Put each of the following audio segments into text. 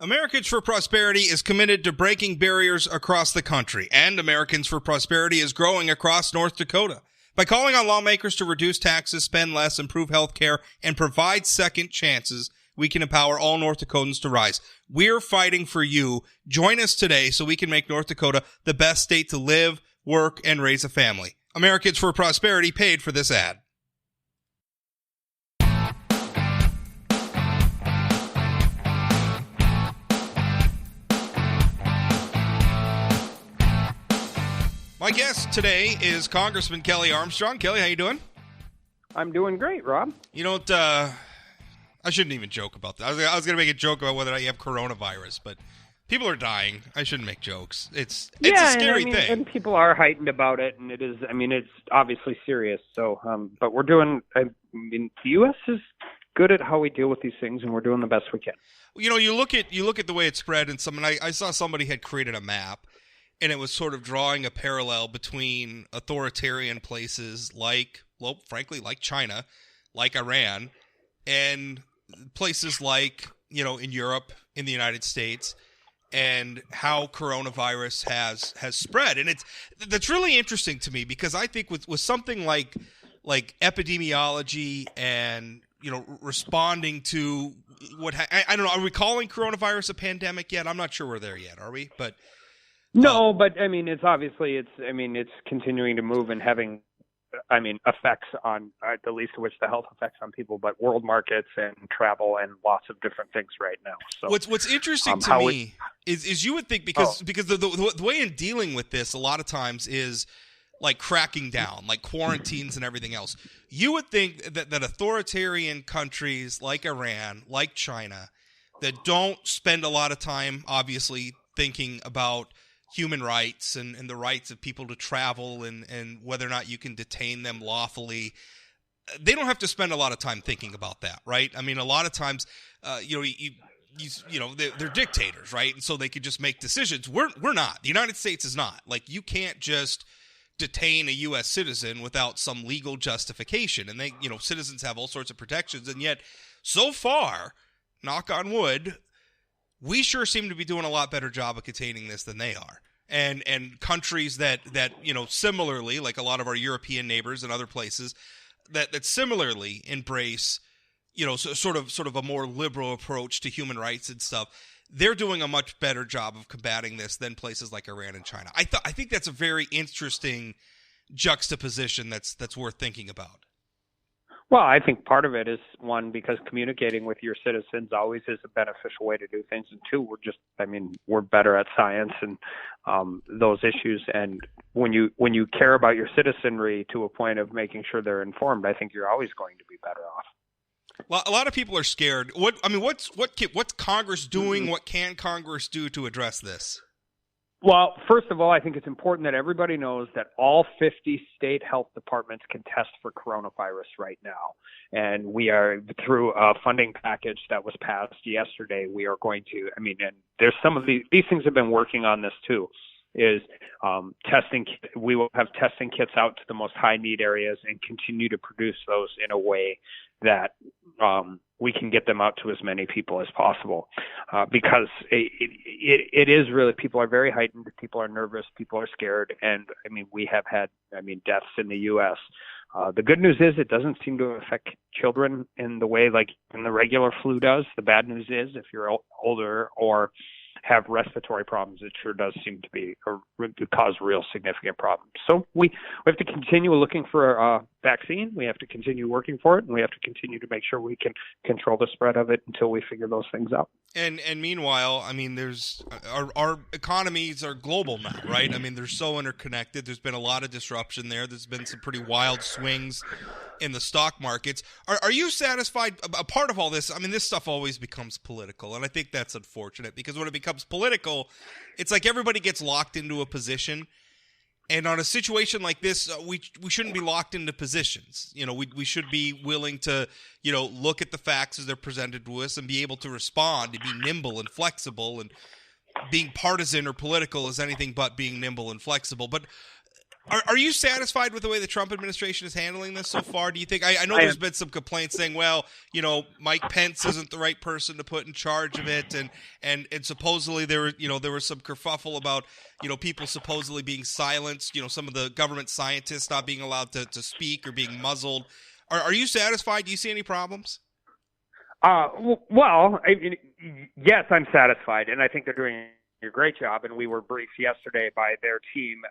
Americans for Prosperity is committed to breaking barriers across the country, and Americans for Prosperity is growing across North Dakota. By calling on lawmakers to reduce taxes, spend less, improve health care, and provide second chances, we can empower all North Dakotans to rise. We're fighting for you. Join us today so we can make North Dakota the best state to live, work, and raise a family. Americans for Prosperity paid for this ad. My guest today is Congressman Kelly Armstrong. Kelly, how you doing? I'm doing great, Rob. You know what? I shouldn't even joke about that. I was going to make a joke about whether or not you have coronavirus, but people are dying. I shouldn't make jokes. It's a scary thing. And people are heightened about it, and it's obviously serious. So, but we're doing. The U.S. is good at how we deal with these things, and we're doing the best we can. You know, you look at the way it spread, and I saw somebody had created a map. And it was sort of drawing a parallel between authoritarian places frankly, like China, like Iran, and places like, in Europe, in the United States, and how coronavirus has spread. And that's really interesting to me because I think with something like epidemiology and, responding to I don't know, are we calling coronavirus a pandemic yet? I'm not sure we're there yet, are we? But no, but it's continuing to move and having, effects on the least of which the health effects on people, but world markets and travel and lots of different things right now. So what's interesting to me is you would think because the way in dealing with this a lot of times is like cracking down, like quarantines and everything else. You would think that authoritarian countries like Iran, like China, that don't spend a lot of time obviously thinking about human rights and the rights of people to travel and whether or not you can detain them lawfully. They don't have to spend a lot of time thinking about that, right? I mean, a lot of times, they're dictators, right? And so they could just make decisions. We're not. The United States is not. Like, you can't just detain a U.S. citizen without some legal justification. And citizens have all sorts of protections. And yet, so far, knock on wood, we sure seem to be doing a lot better job of containing this than they are. And countries that similarly, like a lot of our European neighbors and other places, that similarly embrace, sort of a more liberal approach to human rights and stuff, they're doing a much better job of combating this than places like Iran and China. I think that's a very interesting juxtaposition that's worth thinking about. Well, I think part of it is, one, because communicating with your citizens always is a beneficial way to do things. And two, we're better at science and those issues. And when you care about your citizenry to a point of making sure they're informed, I think you're always going to be better off. Well, a lot of people are scared. What's Congress doing? Mm-hmm. What can Congress do to address this? Well, first of all, I think it's important that everybody knows that all 50 state health departments can test for coronavirus right now. And we are, through a funding package that was passed yesterday, we are going to, and there's some of these things have been working on this too, is testing. We will have testing kits out to the most high need areas and continue to produce those in a way that we can get them out to as many people as possible, because it is really, people are very heightened, people are nervous, people are scared, and we have had deaths in the U.S. The good news is it doesn't seem to affect children in the way like in the regular flu does. The bad news is if you're older or have respiratory problems, it sure does seem to be cause real significant problems. So we have to continue looking for a vaccine. We have to continue working for it, and we have to continue to make sure we can control the spread of it until we figure those things out. And meanwhile, there's our economies are global now, right? They're so interconnected. There's been a lot of disruption there. There's been some pretty wild swings in the stock markets. Are you satisfied? A part of all this, this stuff always becomes political, and I think that's unfortunate because when it becomes political, it's like everybody gets locked into a position. And on a situation like this, we shouldn't be locked into positions. We should be willing to, look at the facts as they're presented to us and be able to respond, to be nimble and flexible. And being partisan or political is anything but being nimble and flexible. But Are you satisfied with the way the Trump administration is handling this so far? Do you think I know there's been some complaints saying, well, Mike Pence isn't the right person to put in charge of it, and supposedly there was some kerfuffle about people supposedly being silenced, some of the government scientists not being allowed to speak or being muzzled. Are you satisfied? Do you see any problems? Well, yes, I'm satisfied, and I think they're doing a great job. And we were briefed yesterday by their team,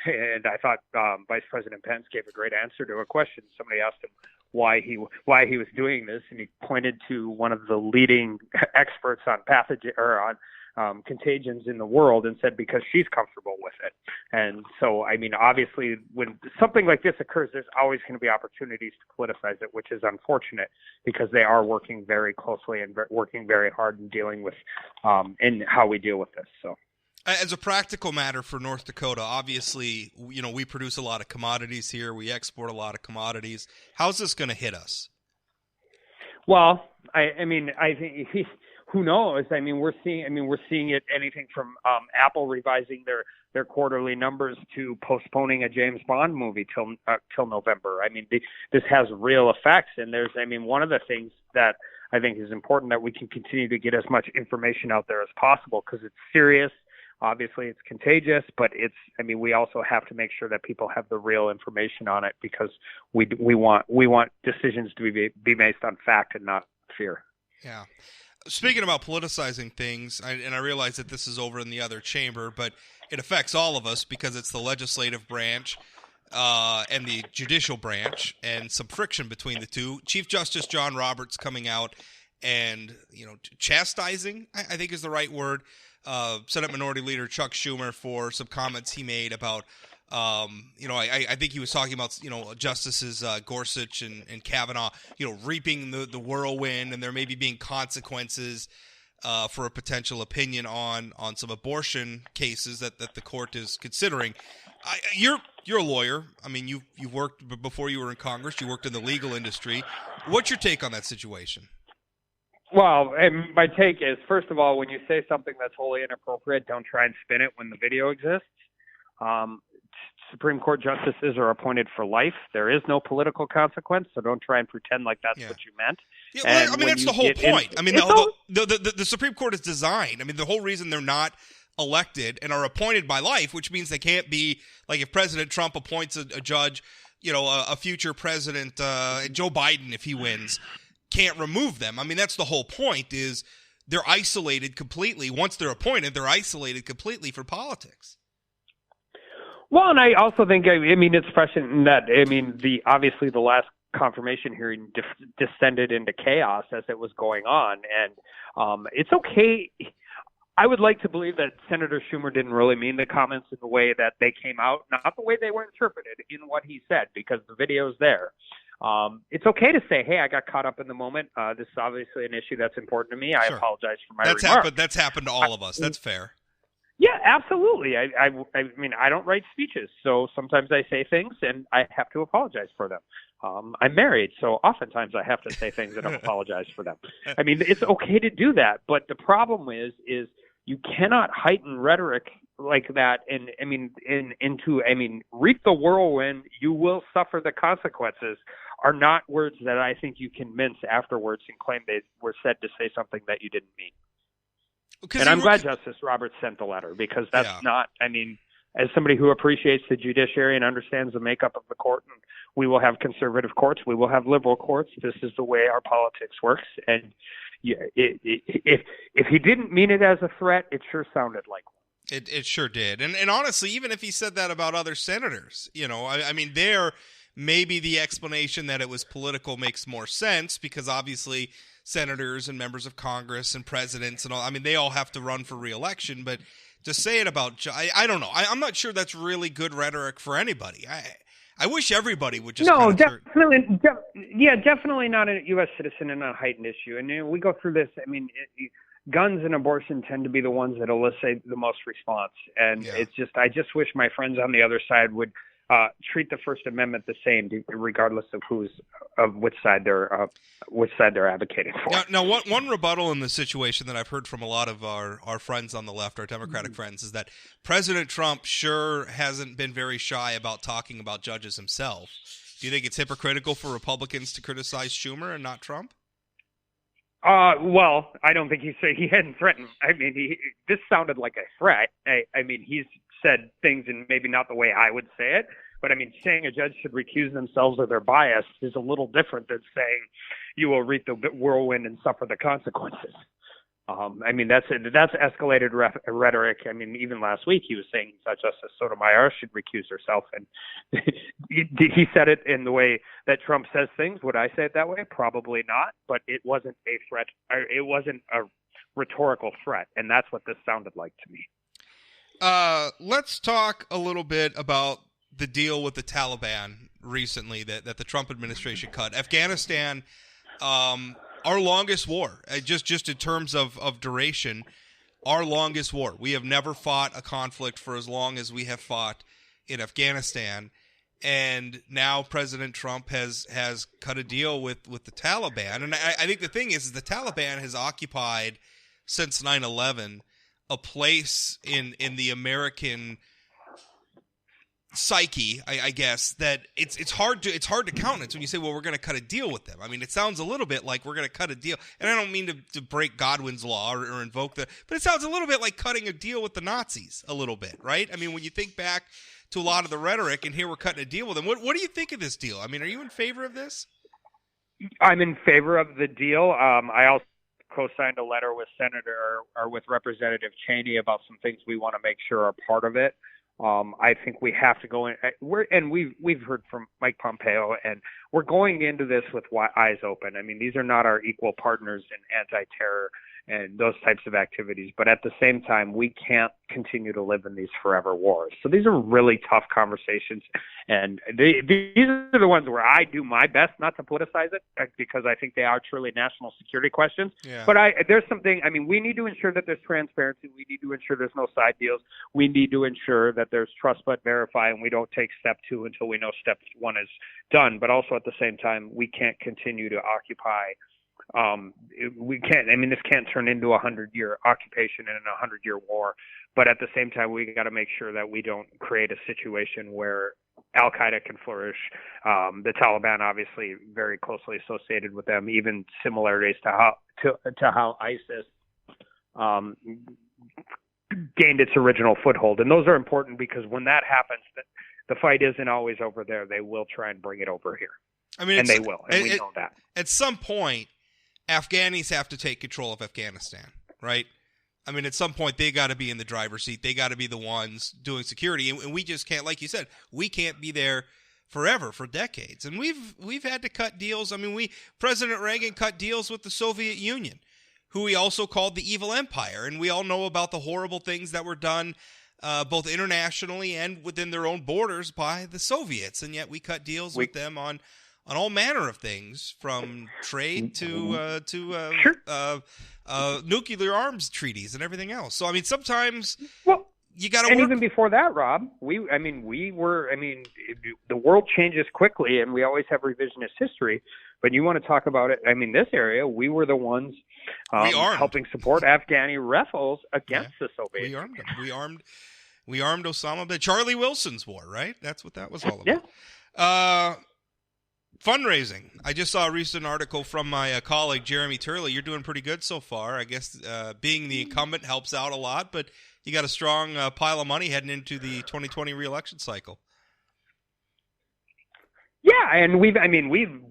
and I thought Vice President Pence gave a great answer to a question. Somebody asked him why he was doing this, and he pointed to one of the leading experts on pathogen or on contagions in the world and said because she's comfortable with it. And so, obviously, when something like this occurs, there's always going to be opportunities to politicize it, which is unfortunate because they are working very closely and working very hard in dealing with in how we deal with this. So, as a practical matter for North Dakota, obviously, we produce a lot of commodities here. We export a lot of commodities. How's this going to hit us? Well, I think who knows? We're seeing it anything from Apple revising their quarterly numbers to postponing a James Bond movie till November. This has real effects, and there's one of the things that I think is important that we can continue to get as much information out there as possible because it's serious. Obviously, it's contagious, but we also have to make sure that people have the real information on it because we want decisions to be based on fact and not fear. Yeah. Speaking about politicizing things, and I realize that this is over in the other chamber, but it affects all of us because it's the legislative branch and the judicial branch and some friction between the two. Chief Justice John Roberts coming out and, chastising, I think is the right word, Senate Minority Leader Chuck Schumer for some comments he made about I think he was talking about, Justices Gorsuch and Kavanaugh, reaping the whirlwind, and there may be being consequences for a potential opinion on some abortion cases that the court is considering. You're a lawyer. You've worked before you were in Congress. You worked in the legal industry. What's your take on that situation? Well, and my take is, first of all, when you say something that's wholly inappropriate, don't try and spin it when the video exists. Supreme Court justices are appointed for life. There is no political consequence, so don't try and pretend like that's what you meant. Yeah, well, that's the whole point. The Supreme Court is designed. The whole reason they're not elected and are appointed by life, which means they can't be, like if President Trump appoints a judge, a future president, Joe Biden, if he wins, can't remove them. That's the whole point is they're isolated completely. Once they're appointed, they're isolated completely for politics. Well, and I also think, it's prescient in that, obviously the last confirmation hearing descended into chaos as it was going on. And it's okay. I would like to believe that Senator Schumer didn't really mean the comments in the way that they came out, not the way they were interpreted in what he said, because the video's there. It's okay to say, hey, I got caught up in the moment. This is obviously an issue that's important to me. I apologize for my remarks. That's happened to all of us. That's fair. Yeah, absolutely. I don't write speeches, so sometimes I say things and I have to apologize for them. I'm married, so oftentimes I have to say things and apologize for them. It's okay to do that, but the problem is you cannot heighten rhetoric like that reap the whirlwind, you will suffer the consequences are not words that I think you can mince afterwards and claim they were said to say something that you didn't mean. And I'm glad Justice Roberts sent the letter because that's not, as somebody who appreciates the judiciary and understands the makeup of the court, and we will have conservative courts, we will have liberal courts. This is the way our politics works. And if he didn't mean it as a threat, it sure sounded like one. It sure did. And honestly, even if he said that about other senators, there maybe the explanation that it was political makes more sense because obviously senators and members of Congress and presidents and all, they all have to run for re-election, but to say it about, I don't know. I'm not sure that's really good rhetoric for anybody. I wish everybody would just definitely not a U.S. citizen and not a heightened issue. And we go through this. Guns and abortion tend to be the ones that elicit the most response. And it's just, I just wish my friends on the other side would treat the First Amendment the same, regardless of which side they're advocating for. Now one rebuttal in the situation that I've heard from a lot of our friends on the left, our Democratic friends, is that President Trump sure hasn't been very shy about talking about judges himself. Do you think it's hypocritical for Republicans to criticize Schumer and not Trump? Well, I don't think he hadn't threatened. I mean, this sounded like a threat. I mean, he's said things in maybe not the way I would say it, but I mean, saying a judge should recuse themselves of their bias is a little different than saying you will reap the whirlwind and suffer the consequences. I mean, that's escalated rhetoric. I mean, even last week he was saying Justice Sotomayor should recuse herself, and he said it in the way that Trump says things. Would I say it that way? Probably not. But it wasn't a threat. It wasn't a rhetorical threat, and that's what this sounded like to me. Let's talk a little bit about the deal with the Taliban recently that the Trump administration cut. Afghanistan. Our longest war, just in terms of duration, our longest war. We have never fought a conflict for as long as we have fought in Afghanistan. And now President Trump has cut a deal with the Taliban. And I think the thing is the Taliban has occupied, since 9/11, a place in the American psyche, I guess, that it's hard to countenance when you say, well, we're going to cut a deal with them. I mean, it sounds a little bit like we're going to cut a deal, and I don't mean to break Godwin's law or invoke but it sounds a little bit like cutting a deal with the Nazis a little bit, right? I mean, when you think back to a lot of the rhetoric, and here we're cutting a deal with them. What do you think of this deal? I mean, are you in favor of this? I'm in favor of the deal. I also co-signed a letter with with Representative Cheney about some things we want to make sure are part of it. I think we have to go in. We've heard from Mike Pompeo, and we're going into this with eyes open. I mean, these are not our equal partners in anti-terror and those types of activities. But at the same time, we can't continue to live in these forever wars. So these are really tough conversations, and these are the ones where I do my best not to politicize it, because I think they are truly national security questions. Yeah. But there's something. I mean, we need to ensure that there's transparency. We need to ensure there's no side deals. We need to ensure that there's trust but verify, and we don't take step 2 until we know step 1 is done. But also at the same time, we can't continue to occupy. We can't. I mean, this can't turn into a 100-year occupation and a 100-year war. But at the same time, we got to make sure that we don't create a situation where Al Qaeda can flourish. The Taliban, obviously, very closely associated with them. Even similarities to how ISIS gained its original foothold. And those are important, because when that happens, the fight isn't always over there. They will try and bring it over here. I mean, and they will, and we know that. At some point, Afghanis have to take control of Afghanistan, right? I mean, at some point, they got to be in the driver's seat. They got to be the ones doing security, and we just can't, like you said, we can't be there forever, for decades. And we've had to cut deals. I mean, President Reagan cut deals with the Soviet Union, who he also called the evil empire, and we all know about the horrible things that were done both internationally and within their own borders by the Soviets, and yet we cut deals with them on all manner of things, from trade to nuclear arms treaties and everything else. So I mean, sometimes you got to. And even before that, Rob, the world changes quickly, and we always have revisionist history. But you want to talk about it? I mean, this area, we were the ones helping support Afghani rebels against the Soviet Union. We armed them. We armed Osama bin Charlie Wilson's war, right? That's what that was all about. Yeah. Fundraising. I just saw a recent article from my colleague, Jeremy Turley. You're doing pretty good so far. I guess being the incumbent helps out a lot, but you got a strong pile of money heading into the 2020 re-election cycle. Yeah, and we've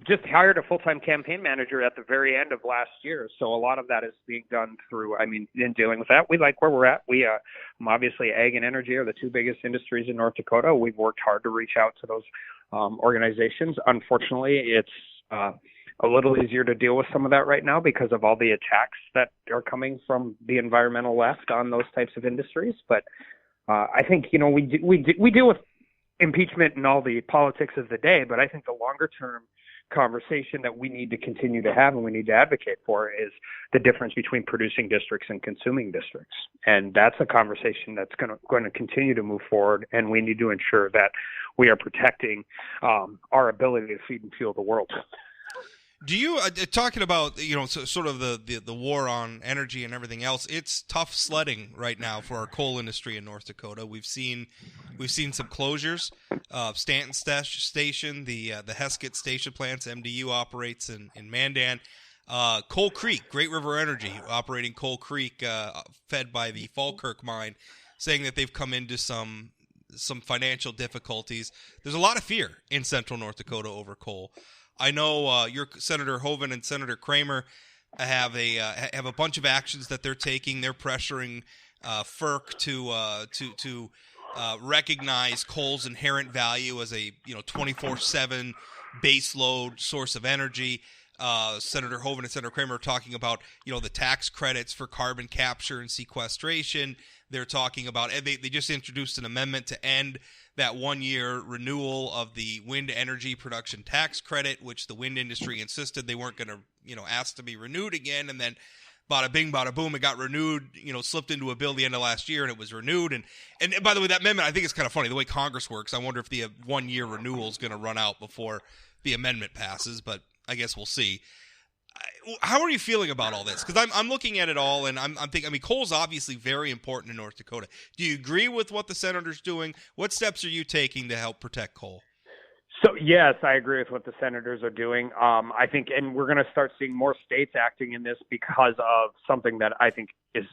just hired a full-time campaign manager at the very end of last year. So a lot of that is being done through, in dealing with that. We like where we're at. We obviously, ag and energy are the two biggest industries in North Dakota. We've worked hard to reach out to those organizations. Unfortunately, it's a little easier to deal with some of that right now because of all the attacks that are coming from the environmental left on those types of industries. But I think, we deal with impeachment and all the politics of the day, but I think the longer term conversation that we need to continue to have and we need to advocate for is the difference between producing districts and consuming districts. And that's a conversation that's going to continue to move forward, and we need to ensure that we are protecting our ability to feed and fuel the world. Do you talking about sort of the war on energy and everything else? It's tough sledding right now for our coal industry in North Dakota. We've seen some closures. Stanton Station, the Heskett Station plants, MDU operates in Mandan. Coal Creek, Great River Energy operating Coal Creek, fed by the Falkirk mine, saying that they've come into some financial difficulties. There's a lot of fear in central North Dakota over coal. I know your Senator Hoeven and Senator Kramer have a bunch of actions that they're taking. They're pressuring FERC to recognize coal's inherent value as a 24/7 base load source of energy. Senator Hoeven and Senator Kramer are talking about the tax credits for carbon capture and sequestration. They're talking about they just introduced an amendment to end that 1-year renewal of the wind energy production tax credit, which the wind industry insisted they weren't going to ask to be renewed again, and then bada bing, bada boom, it got renewed, slipped into a bill the end of last year, and it was renewed. And by the way, that amendment, I think it's kind of funny, the way Congress works. I wonder if the 1-year renewal is going to run out before the amendment passes, but I guess we'll see. How are you feeling about all this? Because I'm looking at it all, and I'm thinking, coal's obviously very important in North Dakota. Do you agree with what the senator's doing? What steps are you taking to help protect coal? So, yes, I agree with what the senators are doing. I think, and we're going to start seeing more states acting in this because of something that I think is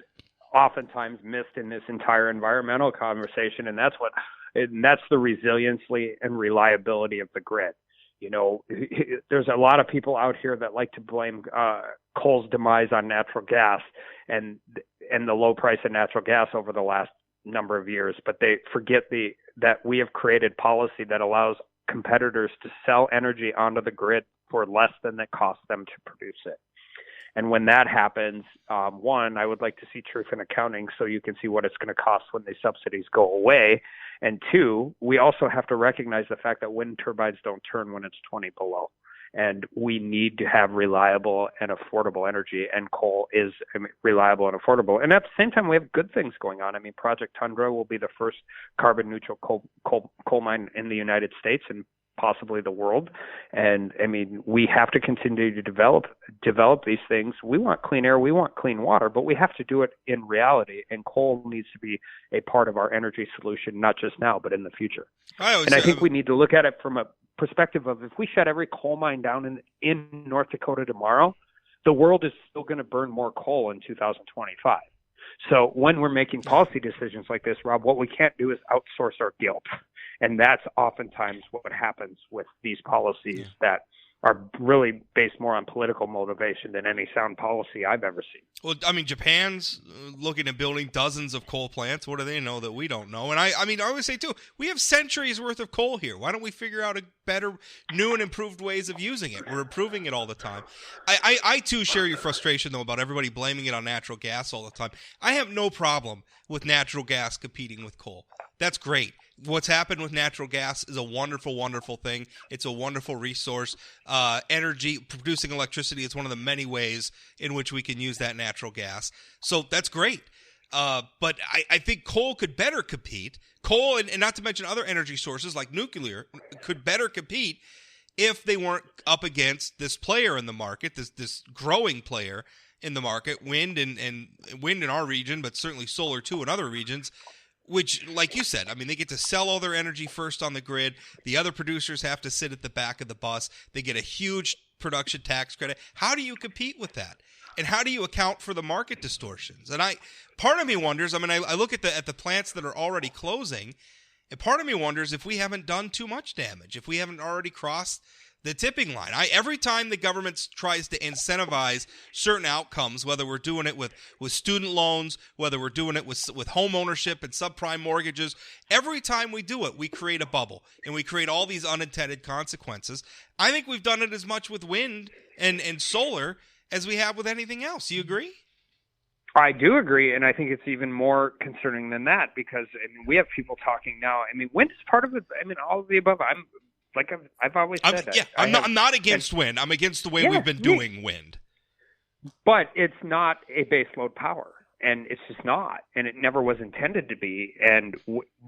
oftentimes missed in this entire environmental conversation, and that's the resiliency and reliability of the grid. There's a lot of people out here that like to blame coal's demise on natural gas and the low price of natural gas over the last number of years, but they forget that we have created policy that allows competitors to sell energy onto the grid for less than it costs them to produce it. And when that happens, one, I would like to see truth in accounting so you can see what it's going to cost when the subsidies go away. And two, we also have to recognize the fact that wind turbines don't turn when it's 20 below. And we need to have reliable and affordable energy, and coal is reliable and affordable. And at the same time, we have good things going on. Project Tundra will be the first carbon neutral coal mine in the United States and possibly the world. And we have to continue to develop these things. We want clean air, we want clean water, but we have to do it in reality. And coal needs to be a part of our energy solution, not just now, but in the future. I think we need to look at it from a perspective of, if we shut every coal mine down in North Dakota tomorrow, the world is still going to burn more coal in 2025. So when we're making policy decisions like this, Rob, what we can't do is outsource our guilt. And that's oftentimes what happens with these policies that are really based more on political motivation than any sound policy I've ever seen. Well, Japan's looking at building dozens of coal plants. What do they know that we don't know? And I always say, too, we have centuries worth of coal here. Why don't we figure out a better, new and improved ways of using it? We're improving it all the time. I too, share your frustration, though, about everybody blaming it on natural gas all the time. I have no problem with natural gas competing with coal. That's great. What's happened with natural gas is a wonderful, wonderful thing. It's a wonderful resource. Energy, producing electricity is one of the many ways in which we can use that natural gas. So that's great. But I think coal could better compete. Coal, and not to mention other energy sources like nuclear, could better compete if they weren't up against this player in the market, this growing player in the market, wind and wind in our region, but certainly solar too in other regions, which, like you said, they get to sell all their energy first on the grid. The other producers have to sit at the back of the bus. They get a huge production tax credit. How do you compete with that? And how do you account for the market distortions? And part of me wonders, I look at the plants that are already closing, and part of me wonders if we haven't done too much damage, if we haven't already crossed the tipping line. Every time the government tries to incentivize certain outcomes, whether we're doing it with student loans, whether we're doing it with home ownership and subprime mortgages, every time we do it, we create a bubble and we create all these unintended consequences. I think we've done it as much with wind and solar as we have with anything else. Do you agree? I do agree, and I think it's even more concerning than that because we have people talking now. Wind is part of it. All of the above. I'm Like I've always said that. I'm not against wind. I'm against the way we've been doing wind. But it's not a baseload power. And it's just not, and it never was intended to be. And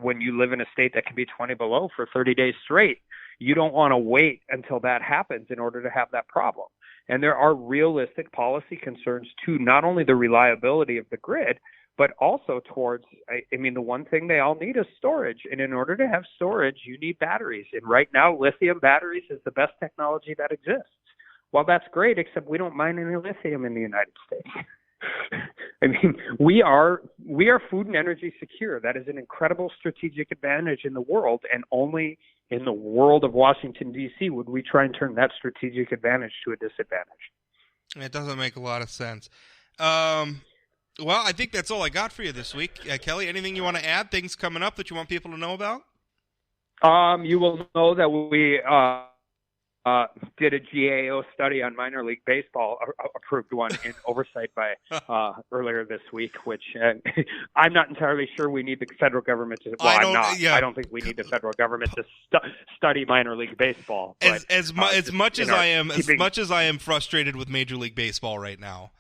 when you live in a state that can be 20 below for 30 days straight, you don't want to wait until that happens in order to have that problem. And there are realistic policy concerns to not only the reliability of the grid, but also towards, I mean, the one thing they all need is storage. And in order to have storage, you need batteries. And right now, lithium batteries is the best technology that exists. Well, that's great, except we don't mine any lithium in the United States. I mean, we are food and energy secure. That is an incredible strategic advantage in the world, and only in the world of Washington, D.C. would we try and turn that strategic advantage to a disadvantage. It doesn't make a lot of sense. Well, I think that's all I got for you this week. Kelly, anything you want to add, things coming up that you want people to know about? You will know that we did a GAO study on minor league baseball, approved one in oversight by earlier this week, which I'm not entirely sure we need the federal government to. Well, I don't think we need the federal government to study minor league baseball. But, as much as I am frustrated with Major League Baseball right now,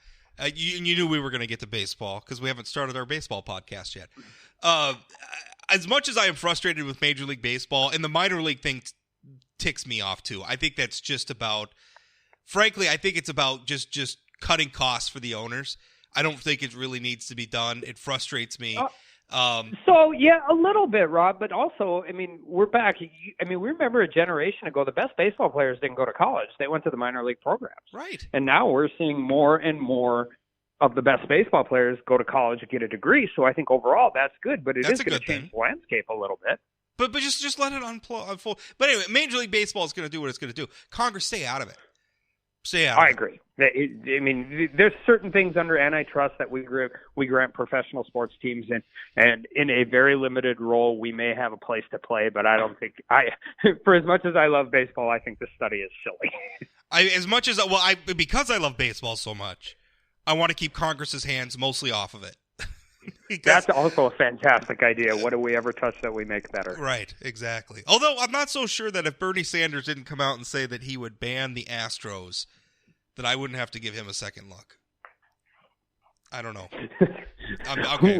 you knew we were going to get to baseball because we haven't started our baseball podcast yet. As much as I am frustrated with Major League Baseball, and the minor league thing ticks me off too. I think that's just about, frankly, I think it's about just cutting costs for the owners. I don't think it really needs to be done. It frustrates me. So yeah, a little bit, Rob, but also, I mean, we're back. I mean, we remember a generation ago, the best baseball players didn't go to college. They went to the minor league programs. Right. And now we're seeing more and more of the best baseball players go to college and get a degree. So I think overall that's good, but it is going to change the landscape a little bit. But just let it unfold. But anyway, Major League Baseball is going to do what it's going to do. Congress, stay out of it. Stay out of it. I agree. I mean, there's certain things under antitrust that we grant professional sports teams in, and in a very limited role, we may have a place to play. But I don't think for as much as I love baseball, I think this study is silly. Because I love baseball so much, I want to keep Congress's hands mostly off of it. That's also a fantastic idea. What do we ever touch that we make better? Right, exactly. Although I'm not so sure that if Bernie Sanders didn't come out and say that he would ban the Astros, that I wouldn't have to give him a second look. I don't know. Okay.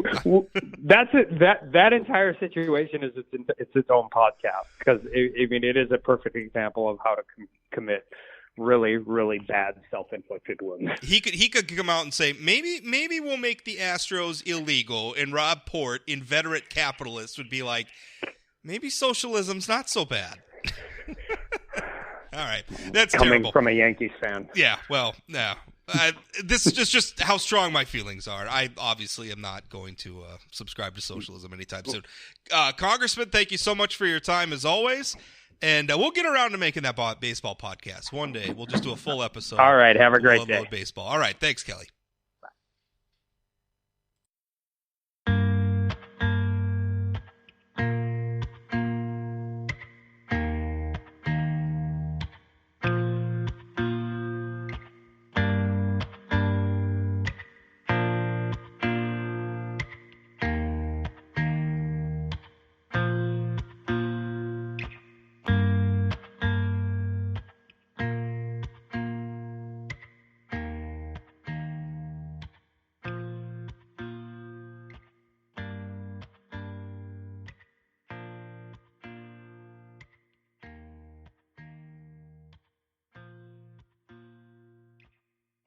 That's it. That entire situation is its own podcast, because I mean it is a perfect example of how to commit really, really bad self-inflicted wounds. He could come out and say, maybe we'll make the Astros illegal, and Rob Port, inveterate capitalist, would be like, maybe socialism's not so bad. All right, that's coming terrible. From a Yankees fan. Yeah, well, no. This is just how strong my feelings are. I obviously am not going to subscribe to socialism anytime soon. Congressman, thank you so much for your time as always. And we'll get around to making that baseball podcast one day. We'll just do a full episode. All right. Have a great day. Baseball. All right. Thanks, Kelly.